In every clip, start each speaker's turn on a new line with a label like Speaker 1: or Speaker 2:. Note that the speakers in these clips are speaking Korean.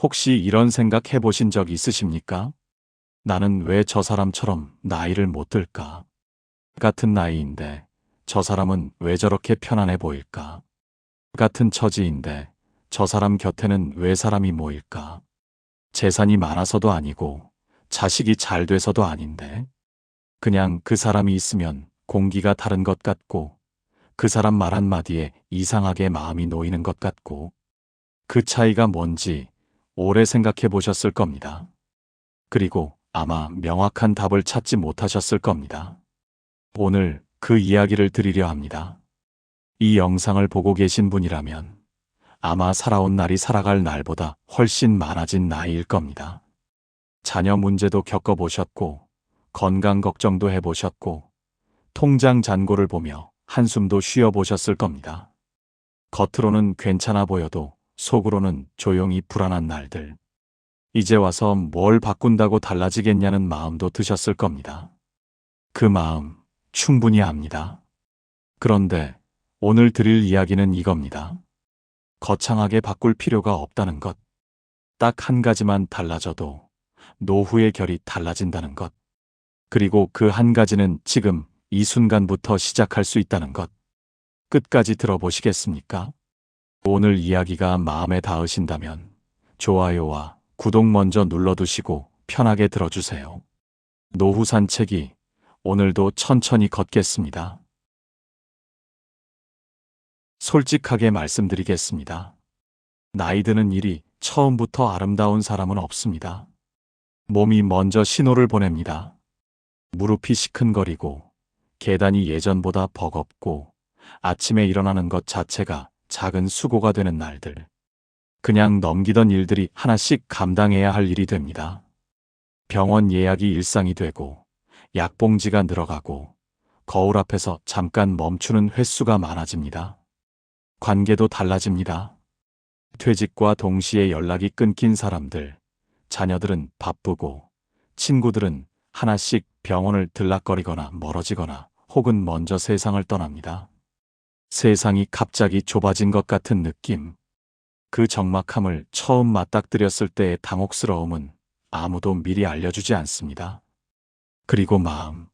Speaker 1: 혹시 이런 생각 해보신 적 있으십니까? 나는 왜 저 사람처럼 나이를 못 들까? 같은 나이인데 저 사람은 왜 저렇게 편안해 보일까? 같은 처지인데 저 사람 곁에는 왜 사람이 모일까? 재산이 많아서도 아니고 자식이 잘 돼서도 아닌데 그냥 그 사람이 있으면 공기가 다른 것 같고 그 사람 말 한마디에 이상하게 마음이 놓이는 것 같고 그 차이가 뭔지 오래 생각해 보셨을 겁니다. 그리고 아마 명확한 답을 찾지 못하셨을 겁니다. 오늘 그 이야기를 드리려 합니다. 이 영상을 보고 계신 분이라면 아마 살아온 날이 살아갈 날보다 훨씬 많아진 나이일 겁니다. 자녀 문제도 겪어보셨고 건강 걱정도 해보셨고 통장 잔고를 보며 한숨도 쉬어보셨을 겁니다. 겉으로는 괜찮아 보여도 속으로는 조용히 불안한 날들. 이제 와서 뭘 바꾼다고 달라지겠냐는 마음도 드셨을 겁니다. 그 마음 충분히 압니다. 그런데 오늘 드릴 이야기는 이겁니다. 거창하게 바꿀 필요가 없다는 것. 딱 한 가지만 달라져도 노후의 결이 달라진다는 것. 그리고 그 한 가지는 지금 이 순간부터 시작할 수 있다는 것. 끝까지 들어보시겠습니까? 오늘 이야기가 마음에 닿으신다면 좋아요와 구독 먼저 눌러두시고 편하게 들어주세요. 노후 산책이 오늘도 천천히 걷겠습니다. 솔직하게 말씀드리겠습니다. 나이 드는 일이 처음부터 아름다운 사람은 없습니다. 몸이 먼저 신호를 보냅니다. 무릎이 시큰거리고 계단이 예전보다 버겁고 아침에 일어나는 것 자체가 작은 수고가 되는 날들. 그냥 넘기던 일들이 하나씩 감당해야 할 일이 됩니다. 병원 예약이 일상이 되고 약봉지가 늘어가고 거울 앞에서 잠깐 멈추는 횟수가 많아집니다. 관계도 달라집니다. 퇴직과 동시에 연락이 끊긴 사람들, 자녀들은 바쁘고 친구들은 하나씩 병원을 들락거리거나 멀어지거나 혹은 먼저 세상을 떠납니다. 세상이 갑자기 좁아진 것 같은 느낌. 그 적막함을 처음 맞닥뜨렸을 때의 당혹스러움은 아무도 미리 알려주지 않습니다. 그리고 마음.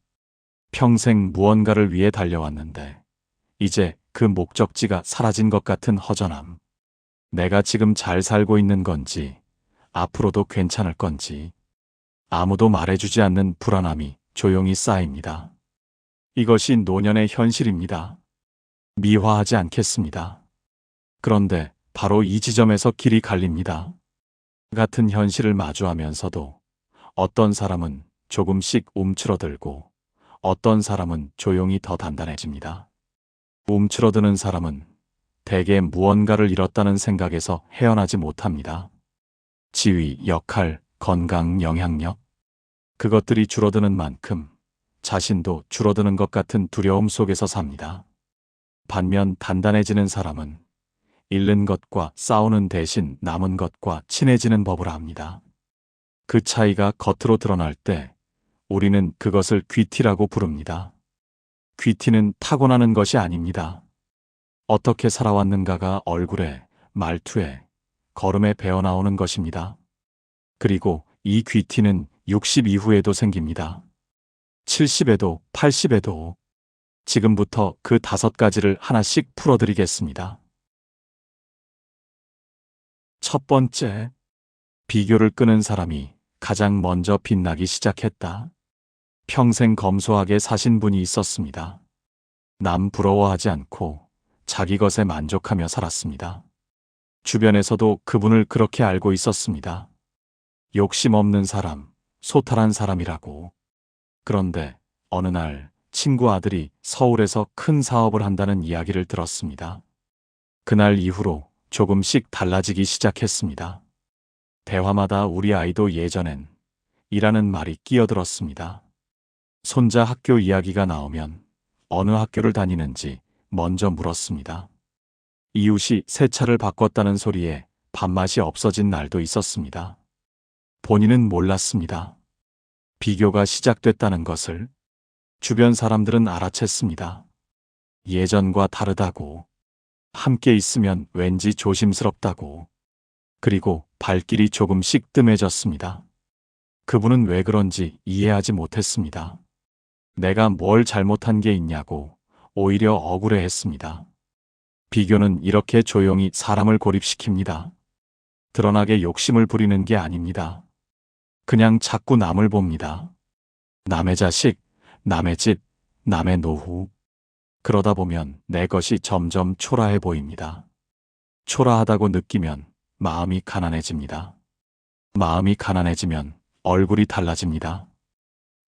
Speaker 1: 평생 무언가를 위해 달려왔는데 이제 그 목적지가 사라진 것 같은 허전함. 내가 지금 잘 살고 있는 건지 앞으로도 괜찮을 건지 아무도 말해주지 않는 불안함이 조용히 쌓입니다. 이것이 노년의 현실입니다. 미화하지 않겠습니다. 그런데 바로 이 지점에서 길이 갈립니다. 같은 현실을 마주하면서도 어떤 사람은 조금씩 움츠러들고 어떤 사람은 조용히 더 단단해집니다. 움츠러드는 사람은 대개 무언가를 잃었다는 생각에서 헤어나지 못합니다. 지위, 역할, 건강, 영향력. 그것들이 줄어드는 만큼 자신도 줄어드는 것 같은 두려움 속에서 삽니다. 반면 단단해지는 사람은 잃는 것과 싸우는 대신 남은 것과 친해지는 법을 압니다. 그 차이가 겉으로 드러날 때 우리는 그것을 귀티라고 부릅니다. 귀티는 타고나는 것이 아닙니다. 어떻게 살아왔는가가 얼굴에, 말투에, 걸음에 배어나오는 것입니다. 그리고 이 귀티는 60 이후에도 생깁니다. 70에도 80에도. 지금부터 그 5가지를 하나씩 풀어드리겠습니다. 첫 번째, 비교를 끄는 사람이 가장 먼저 빛나기 시작했다. 평생 검소하게 사신 분이 있었습니다. 남 부러워하지 않고 자기 것에 만족하며 살았습니다. 주변에서도 그분을 그렇게 알고 있었습니다. 욕심 없는 사람, 소탈한 사람이라고. 그런데 어느 날 친구 아들이 서울에서 큰 사업을 한다는 이야기를 들었습니다. 그날 이후로 조금씩 달라지기 시작했습니다. 대화마다 우리 아이도 예전엔 이라는 말이 끼어들었습니다. 손자 학교 이야기가 나오면 어느 학교를 다니는지 먼저 물었습니다. 이웃이 새 차를 바꿨다는 소리에 밥맛이 없어진 날도 있었습니다. 본인은 몰랐습니다. 비교가 시작됐다는 것을. 주변 사람들은 알아챘습니다. 예전과 다르다고. 함께 있으면 왠지 조심스럽다고. 그리고 발길이 조금씩 뜸해졌습니다. 그분은 왜 그런지 이해하지 못했습니다. 내가 뭘 잘못한 게 있냐고 오히려 억울해했습니다. 비교는 이렇게 조용히 사람을 고립시킵니다. 드러나게 욕심을 부리는 게 아닙니다. 그냥 자꾸 남을 봅니다. 남의 자식, 남의 집, 남의 노후. 그러다 보면 내 것이 점점 초라해 보입니다. 초라하다고 느끼면 마음이 가난해집니다. 마음이 가난해지면 얼굴이 달라집니다.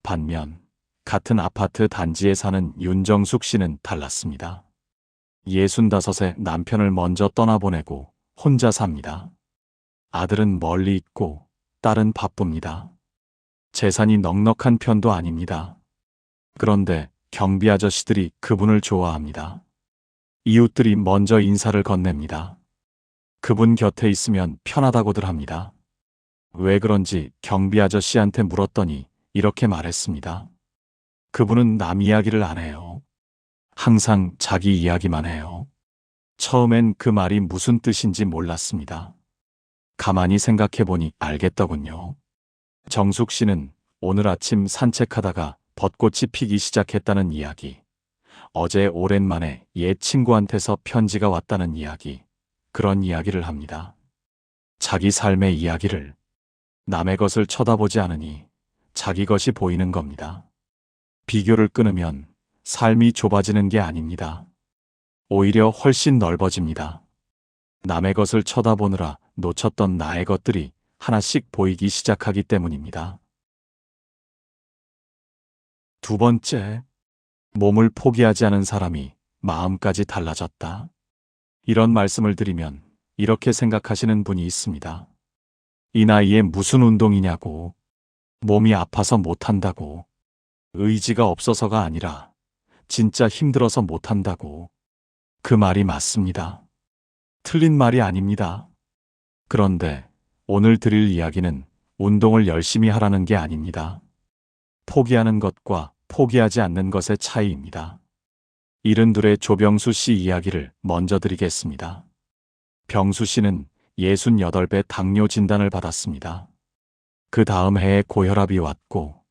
Speaker 1: 반면 같은 아파트 단지에 사는 윤정숙 씨는 달랐습니다. 65세 남편을 먼저 떠나보내고 혼자 삽니다. 아들은 멀리 있고 딸은 바쁩니다. 재산이 넉넉한 편도 아닙니다. 그런데 경비 아저씨들이 그분을 좋아합니다. 이웃들이 먼저 인사를 건넵니다. 그분 곁에 있으면 편하다고들 합니다. 왜 그런지 경비 아저씨한테 물었더니 이렇게 말했습니다. 그분은 남 이야기를 안 해요. 항상 자기 이야기만 해요. 처음엔 그 말이 무슨 뜻인지 몰랐습니다. 가만히 생각해보니 알겠더군요. 정숙 씨는 오늘 아침 산책하다가 벚꽃이 피기 시작했다는 이야기, 어제 오랜만에 옛 친구한테서 편지가 왔다는 이야기, 그런 이야기를 합니다. 자기 삶의 이야기를. 남의 것을 쳐다보지 않으니 자기 것이 보이는 겁니다. 비교를 끊으면 삶이 좁아지는 게 아닙니다. 오히려 훨씬 넓어집니다. 남의 것을 쳐다보느라 놓쳤던 나의 것들이 하나씩 보이기 시작하기 때문입니다. 두 번째, 몸을 포기하지 않은 사람이 마음까지 달라졌다. 이런 말씀을 드리면 이렇게 생각하시는 분이 있습니다. 이 나이에 무슨 운동이냐고, 몸이 아파서 못한다고, 의지가 없어서가 아니라 진짜 힘들어서 못한다고. 그 말이 맞습니다. 틀린 말이 아닙니다. 그런데 오늘 드릴 이야기는 운동을 열심히 하라는 게 아닙니다. 포기하는 것과 포기하지 않는 것의 차이입니다. 72의 조병수 씨 이야기를 먼저 드리겠습니다. 병수 씨는 68배 당뇨 진단을 받았습니다. 그 다음 해에 고혈압이 왔고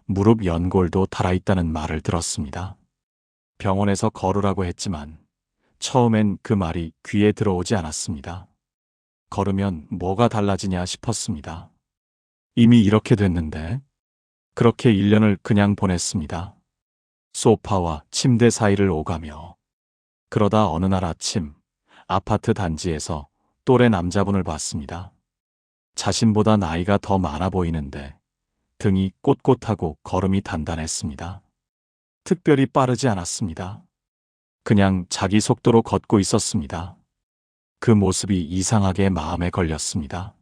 Speaker 1: 무릎 연골도 닳아있다는 말을 들었습니다. 병원에서 걸으라고 했지만 처음엔 그 말이 귀에 들어오지 않았습니다. 걸으면 뭐가 달라지냐 싶었습니다. 이미 이렇게 됐는데. 그렇게 1년을 그냥 보냈습니다. 소파와 침대 사이를 오가며. 그러다 어느 날 아침 아파트 단지에서 또래 남자분을 봤습니다. 자신보다 나이가 더 많아 보이는데 등이 꼿꼿하고 걸음이 단단했습니다. 특별히 빠르지 않았습니다. 그냥 자기 속도로 걷고 있었습니다. 그 모습이 이상하게 마음에 걸렸습니다.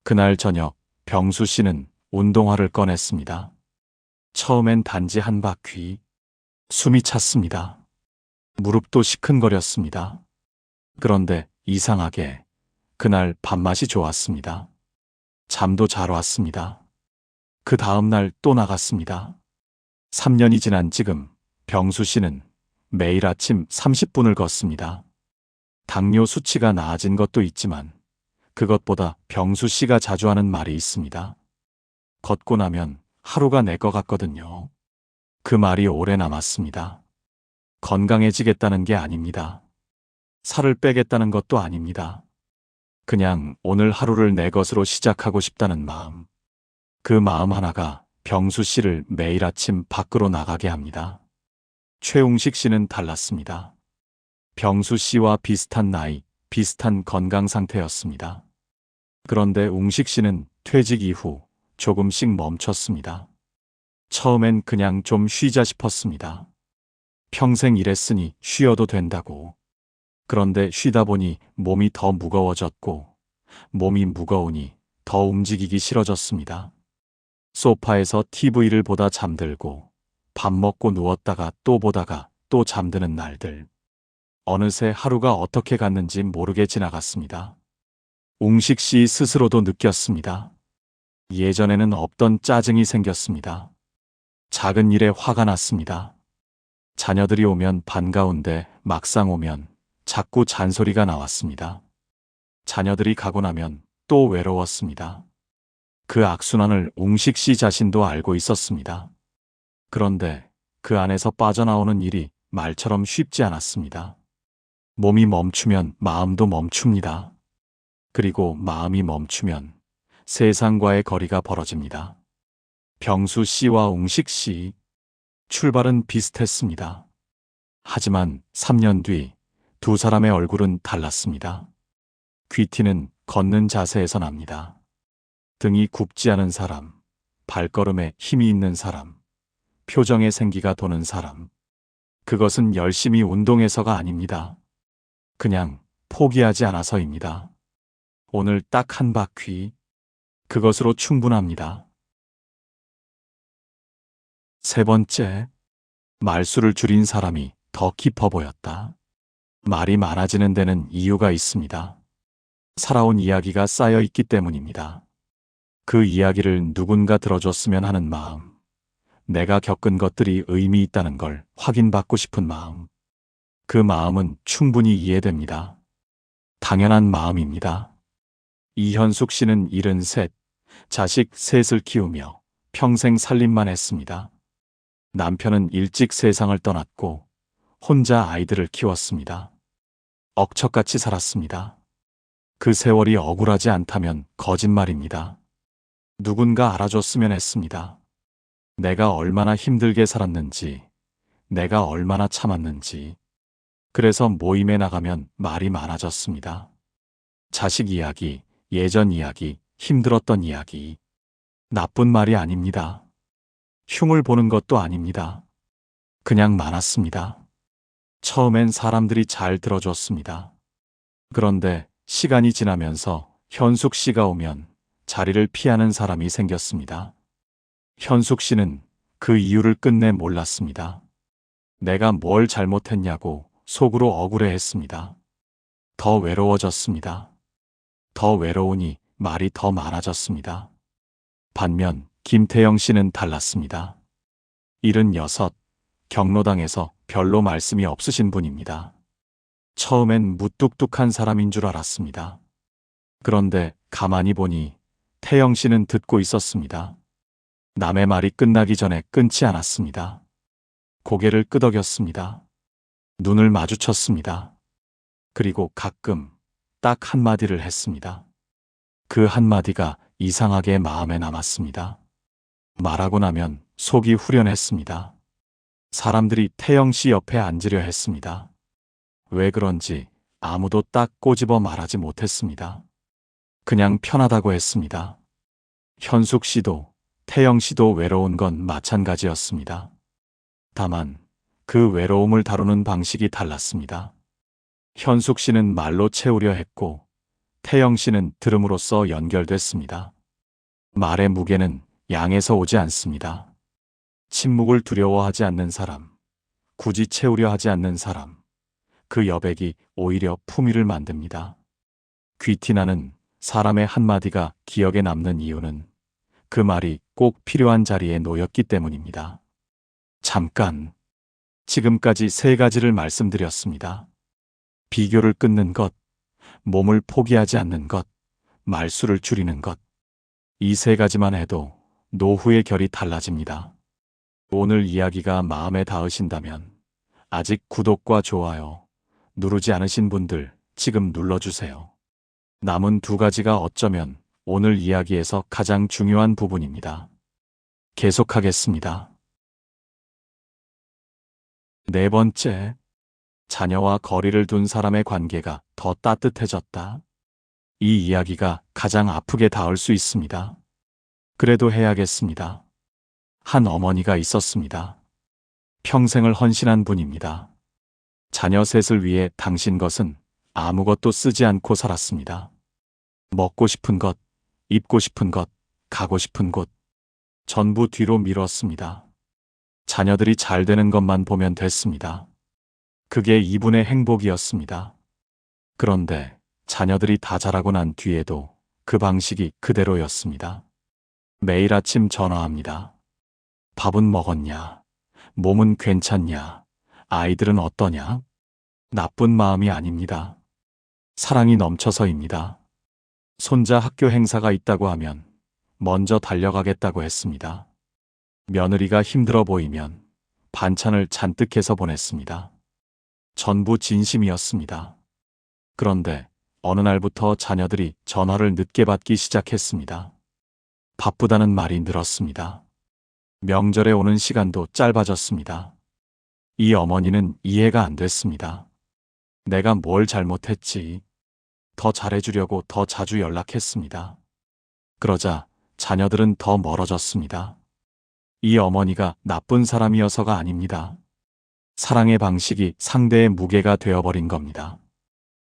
Speaker 1: 그날 저녁 병수 씨는 운동화를 꺼냈습니다. 처음엔 단지 한 바퀴. 숨이 찼습니다. 무릎도 시큰거렸습니다. 그런데 이상하게 그날 밥맛이 좋았습니다. 잠도 잘 왔습니다. 그 다음 날 또 나갔습니다. 3년이 지난 지금 병수 씨는 매일 아침 30분을 걷습니다. 당뇨 수치가 나아진 것도 있지만 그것보다 병수 씨가 자주 하는 말이 있습니다. 걷고 나면 하루가 내 것 같거든요. 그 말이 오래 남았습니다. 건강해지겠다는 게 아닙니다. 살을 빼겠다는 것도 아닙니다. 그냥 오늘 하루를 내 것으로 시작하고 싶다는 마음. 그 마음 하나가 병수 씨를 매일 아침 밖으로 나가게 합니다. 최웅식 씨는 달랐습니다. 병수 씨와 비슷한 나이, 비슷한 건강 상태였습니다. 그런데 웅식 씨는 퇴직 이후 조금씩 멈췄습니다. 처음엔 그냥 좀 쉬자 싶었습니다. 평생 일했으니 쉬어도 된다고. 그런데 쉬다 보니 몸이 더 무거워졌고 몸이 무거우니 더 움직이기 싫어졌습니다. 소파에서 TV를 보다 잠들고 밥 먹고 누웠다가 또 보다가 또 잠드는 날들. 어느새 하루가 어떻게 갔는지 모르게 지나갔습니다. 웅식 씨 스스로도 느꼈습니다. 예전에는 없던 짜증이 생겼습니다. 작은 일에 화가 났습니다. 자녀들이 오면 반가운데 막상 오면 자꾸 잔소리가 나왔습니다. 자녀들이 가고 나면 또 외로웠습니다. 그 악순환을 웅식 씨 자신도 알고 있었습니다. 그런데 그 안에서 빠져나오는 일이 말처럼 쉽지 않았습니다. 몸이 멈추면 마음도 멈춥니다. 그리고 마음이 멈추면 세상과의 거리가 벌어집니다. 병수 씨와 웅식 씨, 출발은 비슷했습니다. 하지만 3년 뒤 두 사람의 얼굴은 달랐습니다. 귀티는 걷는 자세에서 납니다. 등이 굽지 않은 사람, 발걸음에 힘이 있는 사람, 표정에 생기가 도는 사람. 그것은 열심히 운동해서가 아닙니다. 그냥 포기하지 않아서입니다. 오늘 딱 한 바퀴, 그것으로 충분합니다. 세 번째, 말수를 줄인 사람이 더 깊어 보였다. 말이 많아지는 데는 이유가 있습니다. 살아온 이야기가 쌓여 있기 때문입니다. 그 이야기를 누군가 들어줬으면 하는 마음, 내가 겪은 것들이 의미 있다는 걸 확인받고 싶은 마음, 그 마음은 충분히 이해됩니다. 당연한 마음입니다. 이현숙 씨는 73, 자식 셋을 키우며 평생 살림만 했습니다. 남편은 일찍 세상을 떠났고 혼자 아이들을 키웠습니다. 억척같이 살았습니다. 그 세월이 억울하지 않다면 거짓말입니다. 누군가 알아줬으면 했습니다. 내가 얼마나 힘들게 살았는지, 내가 얼마나 참았는지. 그래서 모임에 나가면 말이 많아졌습니다. 자식 이야기, 예전 이야기, 힘들었던 이야기. 나쁜 말이 아닙니다. 흉을 보는 것도 아닙니다. 그냥 많았습니다. 처음엔 사람들이 잘 들어줬습니다. 그런데 시간이 지나면서 현숙 씨가 오면 자리를 피하는 사람이 생겼습니다. 현숙 씨는 그 이유를 끝내 몰랐습니다. 내가 뭘 잘못했냐고 속으로 억울해했습니다. 더 외로워졌습니다. 더 외로우니 말이 더 많아졌습니다. 반면 김태영 씨는 달랐습니다. 76, 경로당에서 별로 말씀이 없으신 분입니다. 처음엔 무뚝뚝한 사람인 줄 알았습니다. 그런데 가만히 보니 태영 씨는 듣고 있었습니다. 남의 말이 끝나기 전에 끊지 않았습니다. 고개를 끄덕였습니다. 눈을 마주쳤습니다. 그리고 가끔 딱 한마디를 했습니다. 그 한마디가 이상하게 마음에 남았습니다. 말하고 나면 속이 후련했습니다. 사람들이 태영 씨 옆에 앉으려 했습니다. 왜 그런지 아무도 딱 꼬집어 말하지 못했습니다. 그냥 편하다고 했습니다. 현숙 씨도 태영 씨도 외로운 건 마찬가지였습니다. 다만 그 외로움을 다루는 방식이 달랐습니다. 현숙 씨는 말로 채우려 했고 태영 씨는 들음으로써 연결됐습니다. 말의 무게는 양에서 오지 않습니다. 침묵을 두려워하지 않는 사람, 굳이 채우려 하지 않는 사람, 그 여백이 오히려 품위를 만듭니다. 귀티나는 사람의 한마디가 기억에 남는 이유는 그 말이 꼭 필요한 자리에 놓였기 때문입니다. 잠깐, 지금까지 세 가지를 말씀드렸습니다. 비교를 끊는 것, 몸을 포기하지 않는 것, 말수를 줄이는 것. 이 세 가지만 해도 노후의 결이 달라집니다. 오늘 이야기가 마음에 닿으신다면 아직 구독과 좋아요 누르지 않으신 분들 지금 눌러주세요. 남은 두 가지가 어쩌면 오늘 이야기에서 가장 중요한 부분입니다. 계속하겠습니다. 네 번째, 자녀와 거리를 둔 사람의 관계가 더 따뜻해졌다. 이 이야기가 가장 아프게 닿을 수 있습니다. 그래도 해야겠습니다. 한 어머니가 있었습니다. 평생을 헌신한 분입니다. 자녀 셋을 위해 당신 것은 아무것도 쓰지 않고 살았습니다. 먹고 싶은 것, 입고 싶은 것, 가고 싶은 곳, 전부 뒤로 미뤘습니다. 자녀들이 잘 되는 것만 보면 됐습니다. 그게 이분의 행복이었습니다. 그런데 자녀들이 다 자라고 난 뒤에도 그 방식이 그대로였습니다. 매일 아침 전화합니다. 밥은 먹었냐? 몸은 괜찮냐? 아이들은 어떠냐? 나쁜 마음이 아닙니다. 사랑이 넘쳐서입니다. 손자 학교 행사가 있다고 하면 먼저 달려가겠다고 했습니다. 며느리가 힘들어 보이면 반찬을 잔뜩 해서 보냈습니다. 전부 진심이었습니다. 그런데 어느 날부터 자녀들이 전화를 늦게 받기 시작했습니다. 바쁘다는 말이 늘었습니다. 명절에 오는 시간도 짧아졌습니다. 이 어머니는 이해가 안 됐습니다. 내가 뭘 잘못했지? 더 잘해주려고 더 자주 연락했습니다. 그러자 자녀들은 더 멀어졌습니다. 이 어머니가 나쁜 사람이어서가 아닙니다. 사랑의 방식이 상대의 무게가 되어버린 겁니다.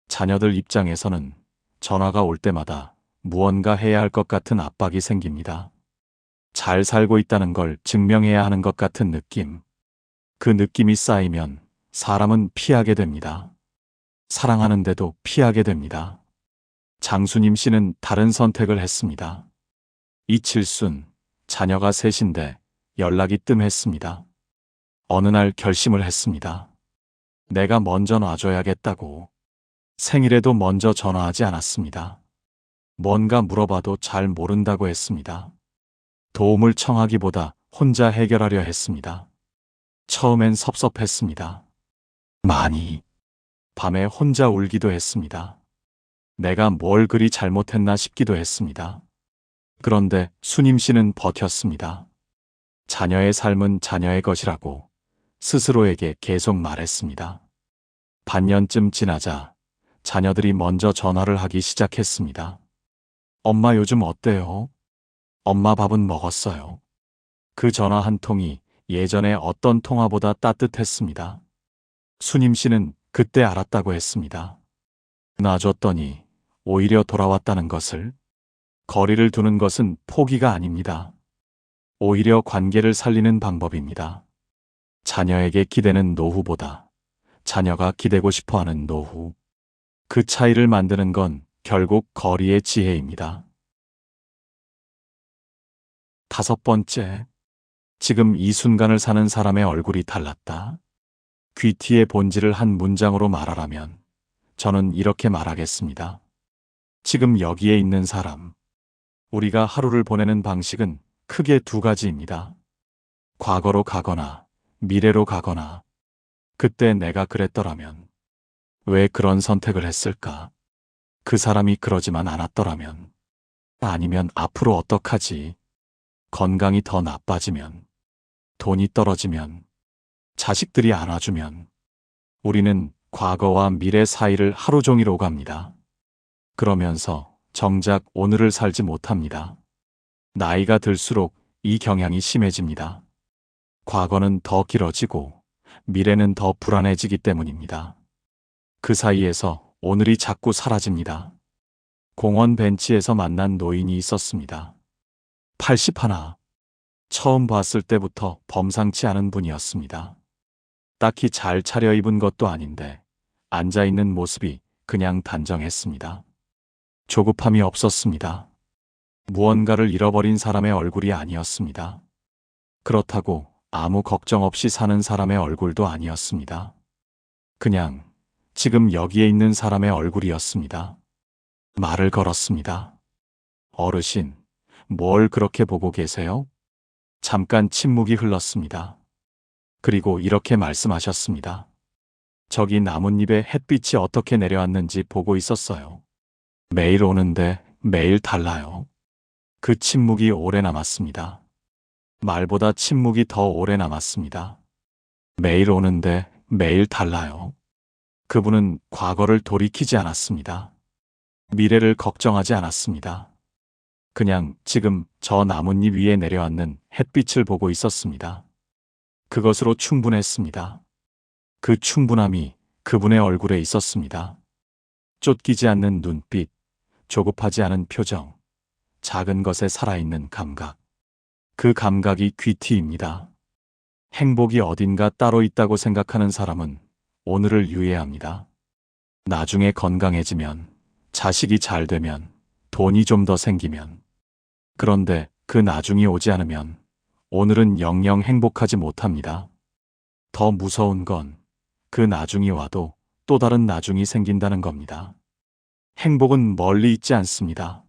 Speaker 1: 자녀들 입장에서는 전화가 올 때마다 무언가 해야 할 것 같은 압박이 생깁니다. 잘 살고 있다는 걸 증명해야 하는 것 같은 느낌. 그 느낌이 쌓이면 사람은 피하게 됩니다. 사랑하는데도 피하게 됩니다. 장수님 씨는 다른 선택을 했습니다. 이칠순, 자녀가 셋인데 연락이 뜸했습니다. 어느 날 결심을 했습니다. 내가 먼저 놔줘야겠다고. 생일에도 먼저 전화하지 않았습니다. 뭔가 물어봐도 잘 모른다고 했습니다. 도움을 청하기보다 혼자 해결하려 했습니다. 처음엔 섭섭했습니다. 많이. 밤에 혼자 울기도 했습니다. 내가 뭘 그리 잘못했나 싶기도 했습니다. 그런데 수님 씨는 버텼습니다. 자녀의 삶은 자녀의 것이라고 스스로에게 계속 말했습니다. 반년쯤 지나자 자녀들이 먼저 전화를 하기 시작했습니다. 엄마 요즘 어때요? 엄마 밥은 먹었어요. 그 전화 한 통이 예전에 어떤 통화보다 따뜻했습니다. 수님 씨는 그때 알았다고 했습니다. 놔줬더니 오히려 돌아왔다는 것을. 거리를 두는 것은 포기가 아닙니다. 오히려 관계를 살리는 방법입니다. 자녀에게 기대는 노후보다 자녀가 기대고 싶어하는 노후. 그 차이를 만드는 건 결국 거리의 지혜입니다. 5번째, 지금 이 순간을 사는 사람의 얼굴이 달랐다. 귀티의 본질을 한 문장으로 말하라면 저는 이렇게 말하겠습니다. 지금 여기에 있는 사람. 우리가 하루를 보내는 방식은 크게 두 가지입니다. 과거로 가거나 미래로 가거나. 그때 내가 그랬더라면 왜 그런 선택을 했을까? 그 사람이 그러지만 않았더라면. 아니면 앞으로 어떡하지? 건강이 더 나빠지면, 돈이 떨어지면, 자식들이 안아주면. 우리는 과거와 미래 사이를 하루 종일 오갑니다. 그러면서 정작 오늘을 살지 못합니다. 나이가 들수록 이 경향이 심해집니다. 과거는 더 길어지고 미래는 더 불안해지기 때문입니다. 그 사이에서 오늘이 자꾸 사라집니다. 공원 벤치에서 만난 노인이 있었습니다. 81. 처음 봤을 때부터 범상치 않은 분이었습니다. 딱히 잘 차려입은 것도 아닌데 앉아있는 모습이 그냥 단정했습니다. 조급함이 없었습니다. 무언가를 잃어버린 사람의 얼굴이 아니었습니다. 그렇다고 아무 걱정 없이 사는 사람의 얼굴도 아니었습니다. 그냥 지금 여기에 있는 사람의 얼굴이었습니다. 말을 걸었습니다. 어르신, 뭘 그렇게 보고 계세요? 잠깐 침묵이 흘렀습니다. 그리고 이렇게 말씀하셨습니다. 저기 나뭇잎에 햇빛이 어떻게 내려왔는지 보고 있었어요. 매일 오는데 매일 달라요. 그 침묵이 오래 남았습니다. 말보다 침묵이 더 오래 남았습니다. 매일 오는데 매일 달라요. 그분은 과거를 돌이키지 않았습니다. 미래를 걱정하지 않았습니다. 그냥 지금 저 나뭇잎 위에 내려앉는 햇빛을 보고 있었습니다. 그것으로 충분했습니다. 그 충분함이 그분의 얼굴에 있었습니다. 쫓기지 않는 눈빛, 조급하지 않은 표정, 작은 것에 살아있는 감각. 그 감각이 귀티입니다. 행복이 어딘가 따로 있다고 생각하는 사람은 오늘을 유예합니다. 나중에 건강해지면, 자식이 잘 되면, 돈이 좀 더 생기면. 그런데 그 나중이 오지 않으면 오늘은 영영 행복하지 못합니다. 더 무서운 건 그 나중이 와도 또 다른 나중이 생긴다는 겁니다. 행복은 멀리 있지 않습니다.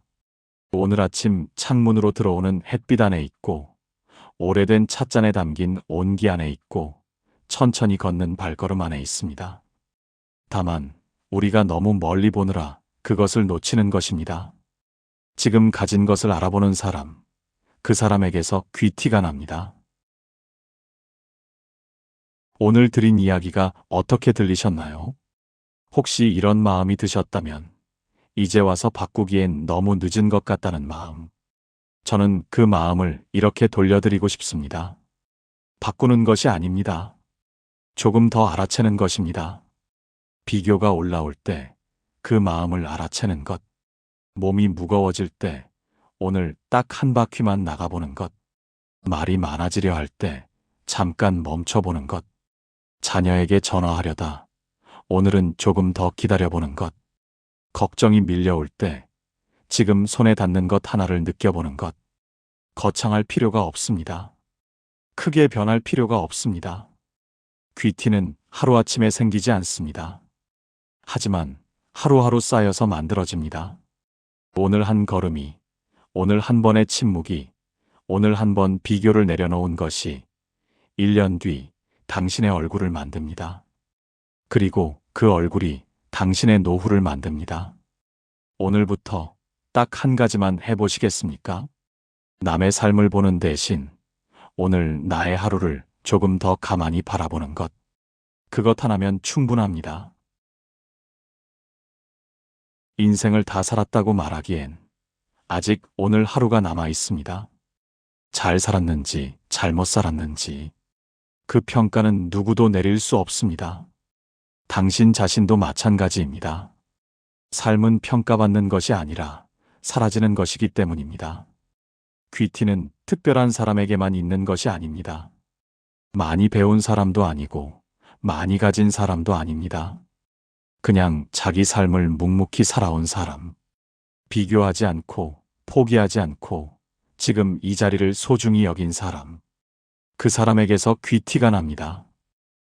Speaker 1: 오늘 아침 창문으로 들어오는 햇빛 안에 있고, 오래된 찻잔에 담긴 온기 안에 있고, 천천히 걷는 발걸음 안에 있습니다. 다만 우리가 너무 멀리 보느라 그것을 놓치는 것입니다. 지금 가진 것을 알아보는 사람, 그 사람에게서 귀티가 납니다. 오늘 드린 이야기가 어떻게 들리셨나요? 혹시 이런 마음이 드셨다면 이제 와서 바꾸기엔 너무 늦은 것 같다는 마음. 저는 그 마음을 이렇게 돌려드리고 싶습니다. 바꾸는 것이 아닙니다. 조금 더 알아채는 것입니다. 비교가 올라올 때 그 마음을 알아채는 것. 몸이 무거워질 때 오늘 딱 한 바퀴만 나가보는 것. 말이 많아지려 할 때 잠깐 멈춰보는 것. 자녀에게 전화하려다 오늘은 조금 더 기다려보는 것. 걱정이 밀려올 때 지금 손에 닿는 것 하나를 느껴보는 것. 거창할 필요가 없습니다. 크게 변할 필요가 없습니다. 귀티는 하루아침에 생기지 않습니다. 하지만 하루하루 쌓여서 만들어집니다. 오늘 한 걸음이, 오늘 한 번의 침묵이, 오늘 한 번 비교를 내려놓은 것이 1년 뒤 당신의 얼굴을 만듭니다. 그리고 그 얼굴이 당신의 노후를 만듭니다. 오늘부터 딱 한 가지만 해보시겠습니까? 남의 삶을 보는 대신 오늘 나의 하루를 조금 더 가만히 바라보는 것. 그것 하나면 충분합니다. 인생을 다 살았다고 말하기엔 아직 오늘 하루가 남아 있습니다. 잘 살았는지 잘못 살았는지 그 평가는 누구도 내릴 수 없습니다. 당신 자신도 마찬가지입니다. 삶은 평가받는 것이 아니라 사라지는 것이기 때문입니다. 귀티는 특별한 사람에게만 있는 것이 아닙니다. 많이 배운 사람도 아니고 많이 가진 사람도 아닙니다. 그냥 자기 삶을 묵묵히 살아온 사람. 비교하지 않고 포기하지 않고 지금 이 자리를 소중히 여긴 사람. 그 사람에게서 귀티가 납니다.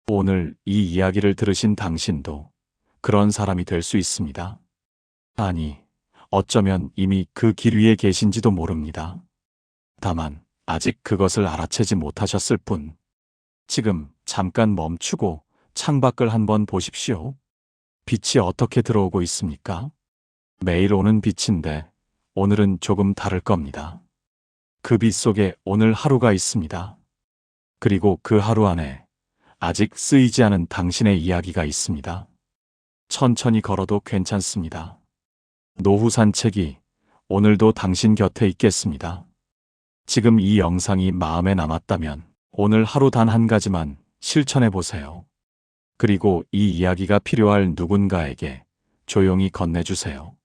Speaker 1: 오늘 이 이야기를 들으신 당신도 그런 사람이 될 수 있습니다. 아니, 어쩌면 이미 그 길 위에 계신지도 모릅니다. 다만 아직 그것을 알아채지 못하셨을 뿐. 지금 잠깐 멈추고 창밖을 한번 보십시오. 빛이 어떻게 들어오고 있습니까? 매일 오는 빛인데 오늘은 조금 다를 겁니다. 그 빛 속에 오늘 하루가 있습니다. 그리고 그 하루 안에 아직 쓰이지 않은 당신의 이야기가 있습니다. 천천히 걸어도 괜찮습니다. 노후 산책이 오늘도 당신 곁에 있겠습니다. 지금 이 영상이 마음에 남았다면 오늘 하루 단 한 가지만 실천해 보세요. 그리고 이 이야기가 필요할 누군가에게 조용히 건네주세요.